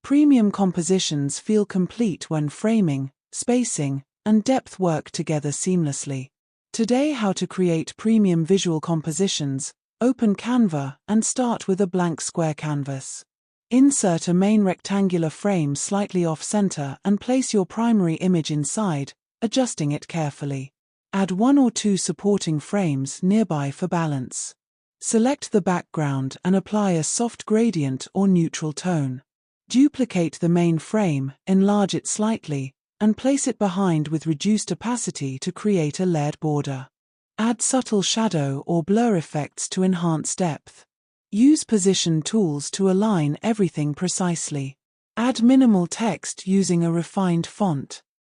Premium compositions feel complete when framing, spacing, and depth work together seamlessly. Today, how to create premium visual compositions. Open Canva and start with a blank square canvas. Insert a main rectangular frame slightly off-center and place your primary image inside, adjusting it carefully. Add 1 or 2 supporting frames nearby for balance. Select the background and apply a soft gradient or neutral tone. Duplicate the main frame, enlarge it slightly, and place it behind with reduced opacity to create a layered border. Add subtle shadow or blur effects to enhance depth. Use position tools to align everything precisely. Add minimal text using a refined font.